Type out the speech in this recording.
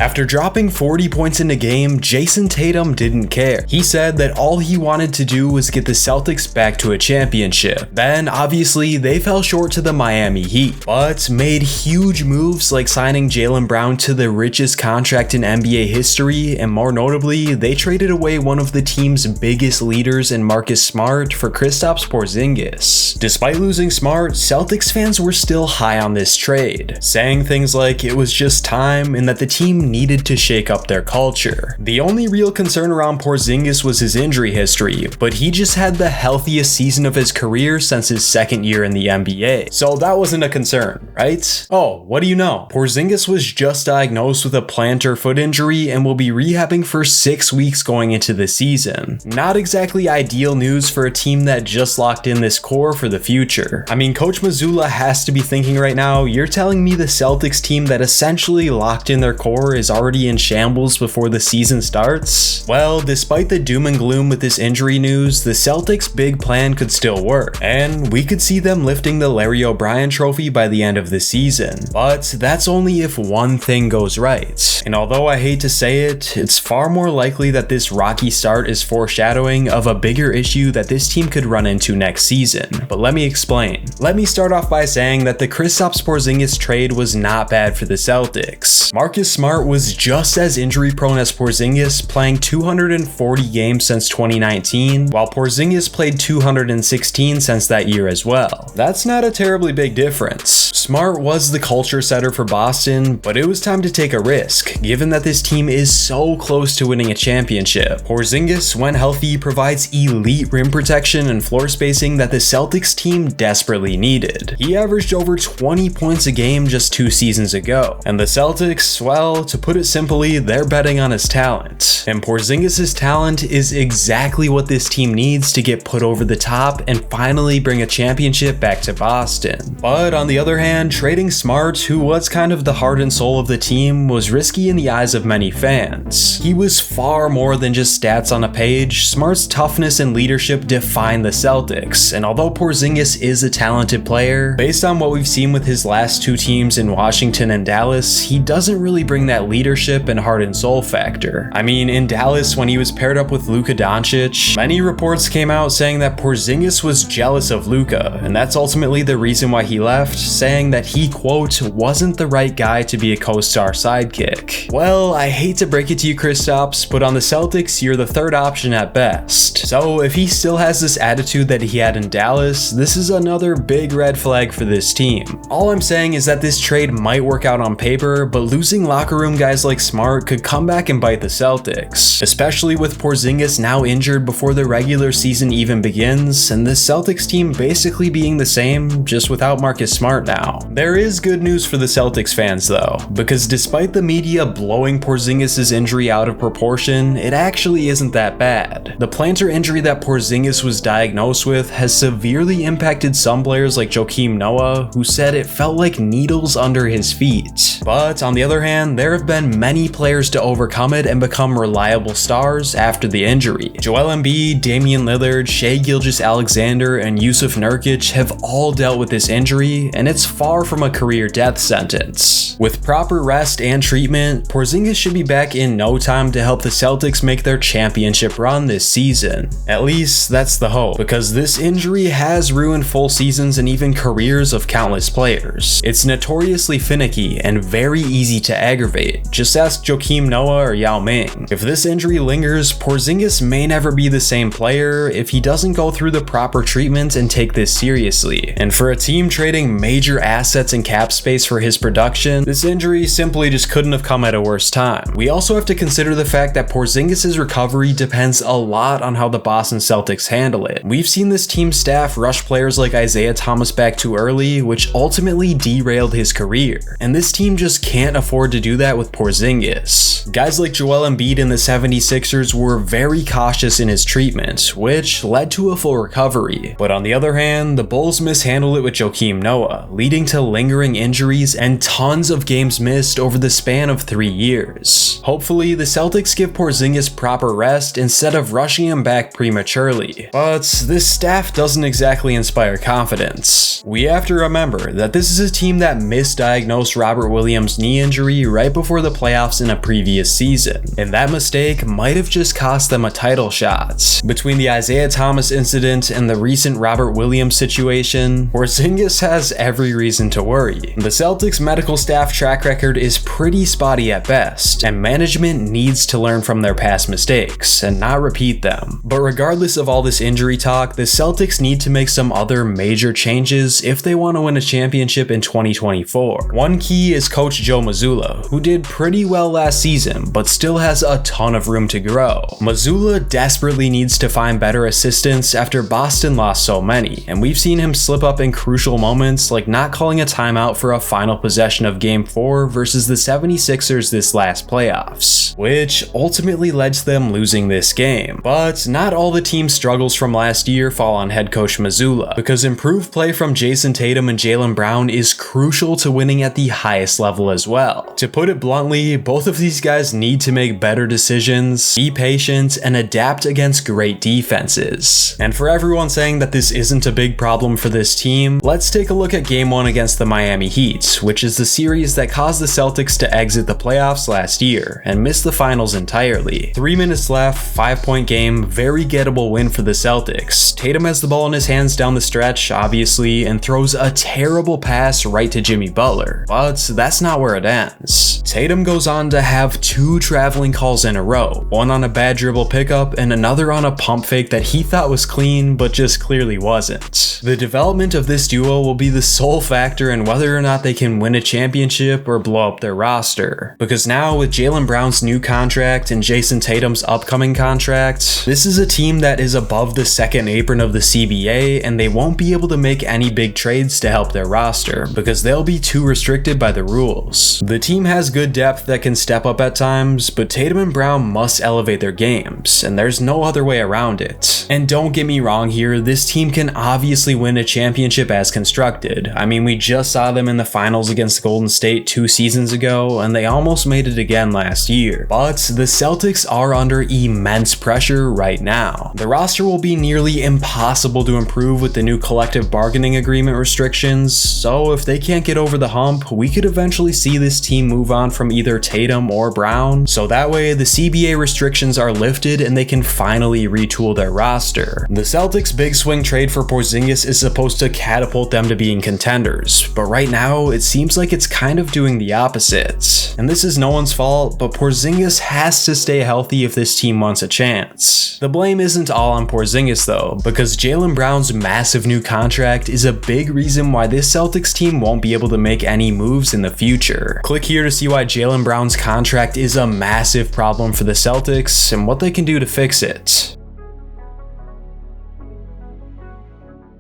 After dropping 40 points in the game, Jayson Tatum didn't care. He said that all he wanted to do was get the Celtics back to a championship. Then, obviously, they fell short to the Miami Heat, but made huge moves like signing Jaylen Brown to the richest contract in NBA history, and more notably, they traded away one of the team's biggest leaders in Marcus Smart for Kristaps Porzingis. Despite losing Smart, Celtics fans were still high on this trade, saying things like it was just time and that the team needed to shake up their culture. The only real concern around Porzingis was his injury history, but he just had the healthiest season of his career since his second year in the NBA, so that wasn't a concern, right? Oh, what do you know? Porzingis was just diagnosed with a plantar foot injury and will be rehabbing for 6 weeks going into the season. Not exactly ideal news for a team that just locked in this core for the future. I mean, Coach Mazzulla has to be thinking right now, you're telling me the Celtics team that essentially locked in their core is already in shambles before the season starts? Well, despite the doom and gloom with this injury news, the Celtics' big plan could still work, and we could see them lifting the Larry O'Brien trophy by the end of the season. But that's only if one thing goes right. And although I hate to say it, it's far more likely that this rocky start is foreshadowing of a bigger issue that this team could run into next season. But let me explain. Let me start off by saying that the Kristaps Porzingis trade was not bad for the Celtics. Marcus Smart was just as injury prone as Porzingis, playing 240 games since 2019, while Porzingis played 216 since that year as well. That's not a terribly big difference. Smart was the culture setter for Boston, but it was time to take a risk, given that this team is so close to winning a championship. Porzingis, when healthy, provides elite rim protection and floor spacing that the Celtics team desperately needed. He averaged over 20 points a game just 2 seasons ago, and the Celtics, well, to put it simply, they're betting on his talent. And Porzingis' talent is exactly what this team needs to get put over the top and finally bring a championship back to Boston. But on the other hand, trading Smart, who was kind of the heart and soul of the team, was risky in the eyes of many fans. He was far more than just stats on a page. Smart's toughness and leadership define the Celtics, and although Porzingis is a talented player, based on what we've seen with his last 2 teams in Washington and Dallas, he doesn't really bring that leadership and heart and soul factor. I mean, in Dallas, when he was paired up with Luka Doncic, many reports came out saying that Porzingis was jealous of Luka, and that's ultimately the reason why he left, saying that he, quote, wasn't the right guy to be a co-star sidekick. Well, I hate to break it to you, Kristaps, but on the Celtics, you're the third option at best. So if he still has this attitude that he had in Dallas, this is another big red flag for this team. All I'm saying is that this trade might work out on paper, but losing locker room guys like Smart could come back and bite the Celtics, especially with Porzingis now injured before the regular season even begins, and the Celtics team basically being the same, just without Marcus Smart now. There is good news for the Celtics fans though, because despite the media blowing Porzingis' injury out of proportion, it actually isn't that bad. The plantar injury that Porzingis was diagnosed with has severely impacted some players like Joakim Noah, who said it felt like needles under his feet. But on the other hand, there have been many players to overcome it and become reliable stars after the injury. Joel Embiid, Damian Lillard, Shai Gilgeous-Alexander, and Yusuf Nurkic have all dealt with this injury, and it's far from a career death sentence. With proper rest and treatment, Porzingis should be back in no time to help the Celtics make their championship run this season. At least, that's the hope, because this injury has ruined full seasons and even careers of countless players. It's notoriously finicky and very easy to aggravate. Just ask Joakim Noah or Yao Ming. If this injury lingers, Porzingis may never be the same player if he doesn't go through the proper treatment and take this seriously. And for a team trading major assets and cap space for his production, this injury simply just couldn't have come at a worse time. We also have to consider the fact that Porzingis' recovery depends a lot on how the Boston Celtics handle it. We've seen this team staff rush players like Isaiah Thomas back too early, which ultimately derailed his career. And this team just can't afford to do that with Porzingis. Guys like Joel Embiid and the 76ers were very cautious in his treatment, which led to a full recovery. But on the other hand, the Bulls mishandled it with Joakim Noah, leading to lingering injuries and tons of games missed over the span of 3 years. Hopefully, the Celtics give Porzingis proper rest instead of rushing him back prematurely. But this staff doesn't exactly inspire confidence. We have to remember that this is a team that misdiagnosed Robert Williams' knee injury right before for the playoffs in a previous season, and that mistake might have just cost them a title shot. Between the Isaiah Thomas incident and the recent Robert Williams situation, Porzingis has every reason to worry. The Celtics medical staff track record is pretty spotty at best, and management needs to learn from their past mistakes and not repeat them. But regardless of all this injury talk, the Celtics need to make some other major changes if they want to win a championship in 2024. One key is coach Joe Mazzulla, who did pretty well last season, but still has a ton of room to grow. Mazzulla desperately needs to find better assistants after Boston lost so many, and we've seen him slip up in crucial moments like not calling a timeout for a final possession of Game 4 versus the 76ers this last playoffs, which ultimately led to them losing this game. But not all the team's struggles from last year fall on head coach Mazzulla, because improved play from Jayson Tatum and Jaylen Brown is crucial to winning at the highest level as well. To put it bluntly, both of these guys need to make better decisions, be patient, and adapt against great defenses. And for everyone saying that this isn't a big problem for this team, let's take a look at Game 1 against the Miami Heat, which is the series that caused the Celtics to exit the playoffs last year and miss the finals entirely. 3 minutes left, 5-point game, very gettable win for the Celtics. Tatum has the ball in his hands down the stretch, obviously, and throws a terrible pass right to Jimmy Butler. But that's not where it ends. Tatum goes on to have 2 traveling calls in a row, one on a bad dribble pickup and another on a pump fake that he thought was clean but just clearly wasn't. The development of this duo will be the sole factor in whether or not they can win a championship or blow up their roster. Because now with Jaylen Brown's new contract and Jayson Tatum's upcoming contract, this is a team that is above the second apron of the CBA, and they won't be able to make any big trades to help their roster because they'll be too restricted by the rules. The team has good depth that can step up at times, but Tatum and Brown must elevate their games, and there's no other way around it. And don't get me wrong here, this team can obviously win a championship as constructed. I mean, we just saw them in the finals against Golden State 2 seasons ago, and they almost made it again last year. But the Celtics are under immense pressure right now. The roster will be nearly impossible to improve with the new collective bargaining agreement restrictions, so if they can't get over the hump, we could eventually see this team move on from either Tatum or Brown, so that way the CBA restrictions are lifted and they can finally retool their roster. The Celtics' big swing trade for Porzingis is supposed to catapult them to being contenders, but right now it seems like it's kind of doing the opposite. And this is no one's fault, but Porzingis has to stay healthy if this team wants a chance. The blame isn't all on Porzingis though, because Jaylen Brown's massive new contract is a big reason why this Celtics team won't be able to make any moves in the future. Click here to see why Jaylen Brown's contract is a massive problem for the Celtics and what they can do to fix it.